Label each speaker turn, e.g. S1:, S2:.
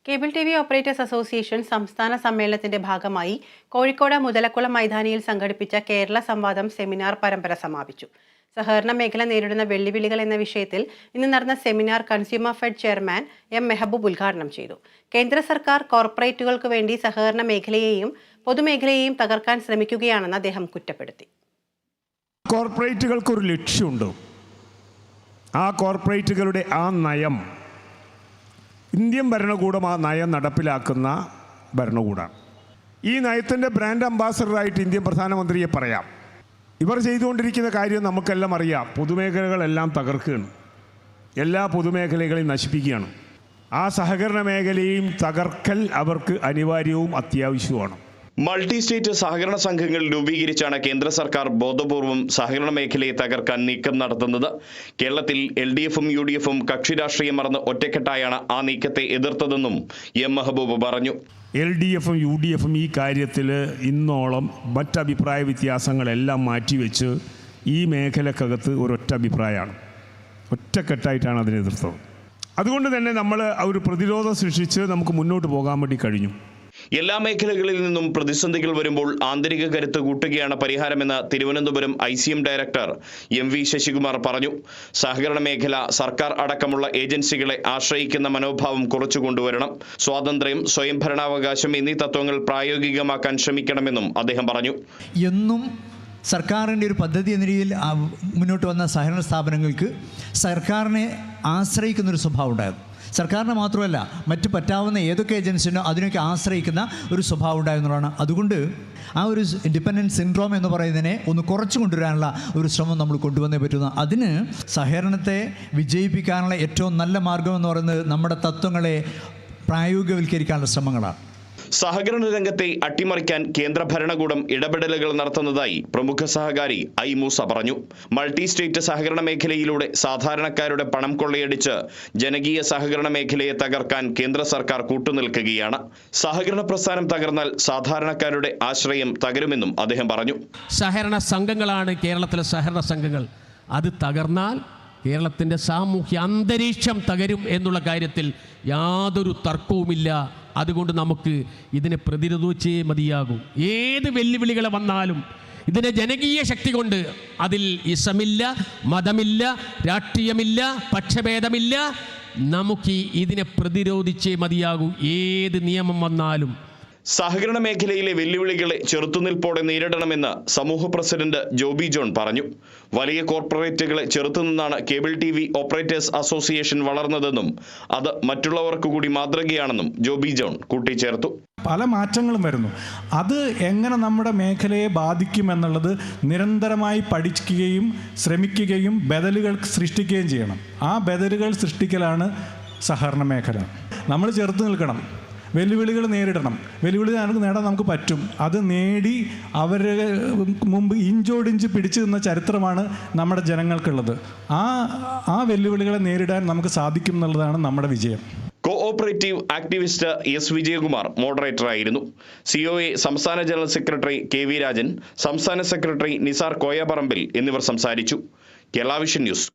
S1: Cable T V operators association സംസ്ഥാന സമ്മേളനത്തിന്റെ ഭാഗമായി കോഴിക്കോട് മുതലക്കുളം മൈതാനിയിൽ സംഘടിപ്പിച്ച കേരള സംവാദം സെമിനാർ പരമ്പര സമാപിച്ചു. സഹകരണ മേഖല നേരിടുന്ന വെല്ലുവിളികൾ എന്ന വിഷയത്തിൽ ഇന്ന് നടന്ന seminar consumer fed chairman M Mehboob ഉദ്ഘാടനം ചെയ്തു. കേന്ദ്ര സർക്കാർ കോർപ്പറേറ്റുകൾക്ക് വേണ്ടി സഹകരണ മേഖലയെയും പൊതുമേഖലയെയും തകർക്കാൻ ശ്രമിക്കുകയാണെന്ന് അദ്ദേഹം കുറ്റപ്പെടുത്തി.
S2: കോർപ്പറേറ്റുകൾക്കൊരു ലക്ഷ്യമുണ്ട്. ആ കോർപ്പറേറ്റുകളുടെ ആ നയം ഇന്ത്യൻ ഭരണകൂടം ആ നയം നടപ്പിലാക്കുന്ന ഭരണകൂടമാണ്. ഈ നയത്തിൻ്റെ ബ്രാൻഡ് അംബാസഡറായിട്ട് ഇന്ത്യൻ പ്രധാനമന്ത്രിയെ പറയാം. ഇവർ ചെയ്തുകൊണ്ടിരിക്കുന്ന കാര്യം നമുക്കെല്ലാം അറിയാം. പൊതുമേഖലകളെല്ലാം തകർക്കുകയാണ്, എല്ലാ പൊതുമേഖലകളെയും നശിപ്പിക്കുകയാണ്. ആ സഹകരണ മേഖലയും തകർക്കൽ അവർക്ക് അനിവാര്യവും അത്യാവശ്യവുമാണ്.
S3: മൾട്ടി സ്റ്റേറ്റ് സഹകരണ സംഘങ്ങൾ രൂപീകരിച്ചാണ് കേന്ദ്ര സർക്കാർ ബോധപൂർവം സഹകരണ മേഖലയെ തകർക്കാൻ നീക്കം നടത്തുന്നത്. കേരളത്തിൽ LDFും UDFും കക്ഷി രാഷ്ട്രീയം മറന്ന് ഒറ്റക്കെട്ടായാണ് ആ നീക്കത്തെ എതിർത്തതെന്നും എം മെഹബൂബ് പറഞ്ഞു.
S2: LDFും UDFും ഈ കാര്യത്തിൽ ഇന്നോളം മറ്റഭിപ്രായ വ്യത്യാസങ്ങളെല്ലാം മാറ്റിവെച്ച് ഈ മേഖലക്കകത്ത് ഒരൊറ്റ അഭിപ്രായമാണ്, ഒറ്റക്കെട്ടായിട്ടാണ് അതിനെ എതിർത്തത്. അതുകൊണ്ട് തന്നെ നമ്മൾ ഒരു പ്രതിരോധം സൃഷ്ടിച്ച് നമുക്ക് മുന്നോട്ട് പോകാൻ വേണ്ടി കഴിഞ്ഞു.
S3: എല്ലാ മേഖലകളിൽ നിന്നും പ്രതിസന്ധികൾ വരുമ്പോൾ ആന്തരിക കരുത്ത് കൂട്ടുകയാണ് പരിഹാരമെന്ന് Thiruvananthapuram ICM director MV Sasikumar പറഞ്ഞു. സഹകരണ മേഖല സർക്കാർ അടക്കമുള്ള ഏജൻസികളെ ആശ്രയിക്കുന്ന മനോഭാവം കുറച്ചു കൊണ്ടുവരണം. സ്വാതന്ത്ര്യം, സ്വയം ഭരണാവകാശം എന്നീ തത്വങ്ങൾ പ്രായോഗികമാക്കാൻ ശ്രമിക്കണമെന്നും അദ്ദേഹം പറഞ്ഞു.
S4: എന്നും സർക്കാരിൻ്റെ ഒരു പദ്ധതി എന്ന രീതിയിൽ മുന്നോട്ട് വന്ന സഹകരണ സ്ഥാപനങ്ങൾക്ക് സർക്കാരിനെ ആശ്രയിക്കുന്നൊരു സ്വഭാവം ഉണ്ടായിരുന്നു. സർക്കാരിനെ മാത്രമല്ല, മറ്റ് പറ്റാവുന്ന ഏതൊക്കെ ഏജൻസിനോ അതിനൊക്കെ ആശ്രയിക്കുന്ന ഒരു സ്വഭാവം ഉണ്ടായിരുന്നതാണ്. അതുകൊണ്ട് ആ ഒരു ഡിപ്പെൻഡൻസ് സിൻഡ്രോം എന്ന് പറയുന്നതിനെ ഒന്ന് കുറച്ചു കൊണ്ടുവരാനുള്ള ഒരു ശ്രമം നമ്മൾ കൊണ്ടുവന്നേ പറ്റുന്നു. അതിന് സഹകരണത്തെ വിജയിപ്പിക്കാനുള്ള ഏറ്റവും നല്ല മാർഗം എന്ന് പറയുന്നത് നമ്മുടെ തത്വങ്ങളെ പ്രായോഗികവൽക്കരിക്കാനുള്ള ശ്രമങ്ങളാണ്.
S3: സഹകരണ രംഗത്തെ അട്ടിമറിക്കാൻ കേന്ദ്ര ഭരണകൂടം ഇടപെടലുകൾ നടത്തുന്നതായി പ്രമുഖ സഹകാരി I മൂസ പറഞ്ഞു. മൾട്ടി സ്റ്റേറ്റ് സഹകരണ മേഖലയിലൂടെ സാധാരണക്കാരുടെ പണം കൊള്ളയടിച്ച് ജനകീയ സഹകരണ മേഖലയെ തകർക്കാൻ കേന്ദ്ര സർക്കാർ കൂട്ടുനിൽക്കുകയാണ്. സഹകരണ പ്രസ്ഥാനം തകർന്നാൽ സാധാരണക്കാരുടെ ആശ്രയം തകരുമെന്നും അദ്ദേഹം പറഞ്ഞു.
S5: സഹകരണ സംഘങ്ങളാണ് കേരളത്തിലെ സഹകരണ സംഘങ്ങൾ. അത് തകർന്നാൽ കേരളത്തിൻ്റെ സാമൂഹ്യ അന്തരീക്ഷം തകരും എന്നുള്ള കാര്യത്തിൽ യാതൊരു തർക്കവുമില്ല. അതുകൊണ്ട് നമുക്ക് ഇതിനെ പ്രതിരോധിച്ചേ മതിയാകും. ഏത് വെല്ലുവിളികൾ വന്നാലും ഇതിനെ ജനകീയ ശക്തി കൊണ്ട്, അതിൽ ഇസമില്ല, മതമില്ല, രാഷ്ട്രീയമില്ല, പക്ഷഭേദമില്ല, നമുക്ക് ഇതിനെ പ്രതിരോധിച്ചേ മതിയാകും ഏത് നിയമം വന്നാലും.
S3: സഹകരണ മേഖലയിലെ വെല്ലുവിളികളെ ചെറുത്തുനിൽപ്പോടെ നേരിടണമെന്ന് സമൂഹ പ്രസിഡന്റ് ജോബി ജോൺ പറഞ്ഞു. വലിയ കോർപ്പറേറ്റുകളെ ചെറുത്തുനിന്നാണ് കേബിൾ TV ഓപ്പറേറ്റേഴ്സ് അസോസിയേഷൻ വളർന്നതെന്നും അത് മറ്റുള്ളവർക്ക് കൂടി മാതൃകയാണെന്നും ജോബി ജോൺ കൂട്ടിച്ചേർത്തു.
S6: പല മാറ്റങ്ങളും വരുന്നു. അത് എങ്ങനെ നമ്മുടെ മേഖലയെ ബാധിക്കുമെന്നുള്ളത് നിരന്തരമായി പഠിക്കുകയും ശ്രമിക്കുകയും ബദലുകൾ സൃഷ്ടിക്കുകയും ചെയ്യണം. ആ ബദലുകൾ സൃഷ്ടിക്കലാണ് സഹകരണ മേഖല. നമ്മൾ ചെറുത്ത് നിൽക്കണം, വെല്ലുവിളികൾ നേരിടണം. വെല്ലുവിളി നേടാൻ നമുക്ക് പറ്റും. അത് നേടി അവരുടെ മുമ്പ് ഇഞ്ചോടിഞ്ച് പിടിച്ചു നിന്ന ചരിത്രമാണ് നമ്മുടെ ജനങ്ങൾക്കുള്ളത്. ആ വെല്ലുവിളികളെ നേരിടാൻ നമുക്ക് സാധിക്കും എന്നുള്ളതാണ് നമ്മുടെ വിജയം.
S3: കോഓപ്പറേറ്റീവ് ആക്ടിവിസ്റ്റ് S വിജയകുമാർ മോഡറേറ്ററായിരുന്നു. COA സംസ്ഥാന ജനറൽ സെക്രട്ടറി KV രാജൻ, സംസ്ഥാന സെക്രട്ടറി നിസാർ കോയപറമ്പിൽ എന്നിവർ സംസാരിച്ചു. Kerala Vision news.